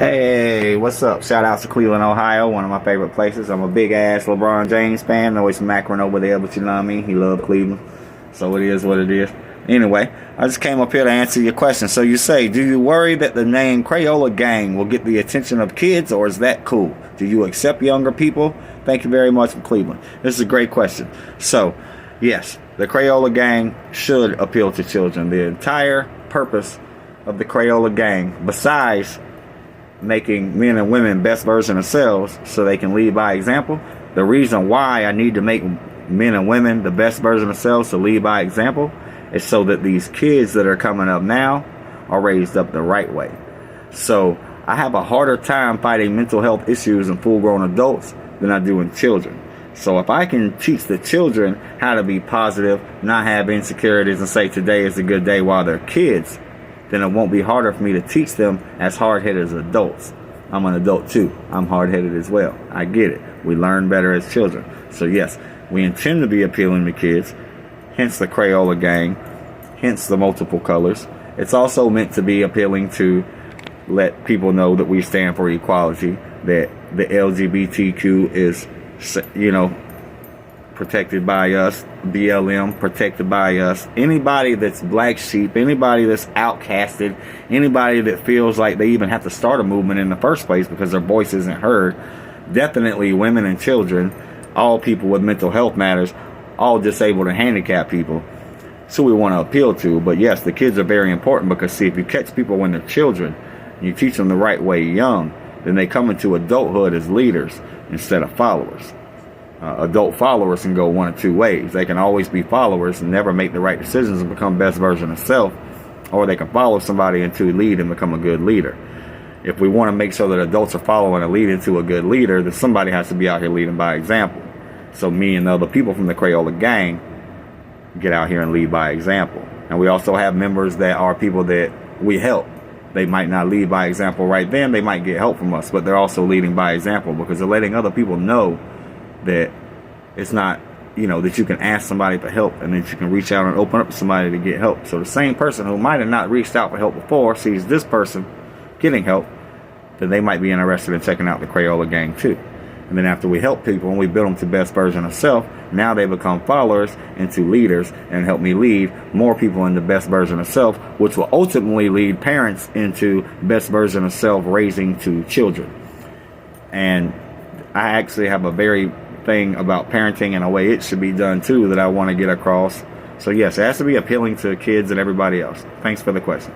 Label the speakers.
Speaker 1: Hey, what's up? Shout out to Cleveland, Ohio, one of my favorite places. I'm a big ass LeBron James fan. Always Macron over there, but you know what I mean? He loved Cleveland. So it is what it is. Anyway, I just came up here to answer your question. So you say, do you worry that the name Crayola Gang will get the attention of kids, or is that cool? Do you accept younger people? Thank you very much from Cleveland. This is a great question. So, yes, the Crayola Gang should appeal to children. The entire purpose of the Crayola Gang, besides making men and women best version of themselves so they can lead by example, the reason why I need to make men and women the best version of themselves to lead by example is so that these kids that are coming up now are raised up the right way. So I have a harder time fighting mental health issues in full-grown adults than I do in children. So if I can teach the children how to be positive, not have insecurities, and say today is a good day while they're kids, then it won't be harder for me to teach them as hard-headed as adults. I'm an adult too. I'm hard-headed as well. I get it. We learn better as children. So yes, we intend to be appealing to kids, hence the Crayola Gang, hence the multiple colors. It's also meant to be appealing to let people know that we stand for equality, that the LGBTQ is, protected by us, BLM protected by us. Anybody that's black sheep, anybody that's outcasted, anybody that feels like they even have to start a movement in the first place because their voice isn't heard, definitely women and children, all people with mental health matters, all disabled and handicapped people. So we want to appeal to. But yes, the kids are very important because, see, if you catch people when they're children, and you teach them the right way young, then they come into adulthood as leaders instead of followers. Adult followers can go one of two ways. They can always be followers and never make the right decisions and become best version of self, or they can follow somebody into lead and become a good leader. If we want to make sure that adults are following and leading to a good leader, then somebody has to be out here leading by example. So me and the other people from the Crayola Gang get out here and lead by example. And we also have members that are people that we help. They might not lead by example right then. They might get help from us, but they're also leading by example because they're letting other people know that it's not, that you can ask somebody for help and then you can reach out and open up to somebody to get help. So the same person who might have not reached out for help before sees this person getting help, then they might be interested in checking out the Crayola Gang too. And then after we help people and we build them to best version of self, now they become followers into leaders and help me lead more people into best version of self, which will ultimately lead parents into best version of self raising to children. And I actually have a very thing about parenting and a way it should be done too that I want to get across. So yes, it has to be appealing to kids and everybody else. Thanks for the question.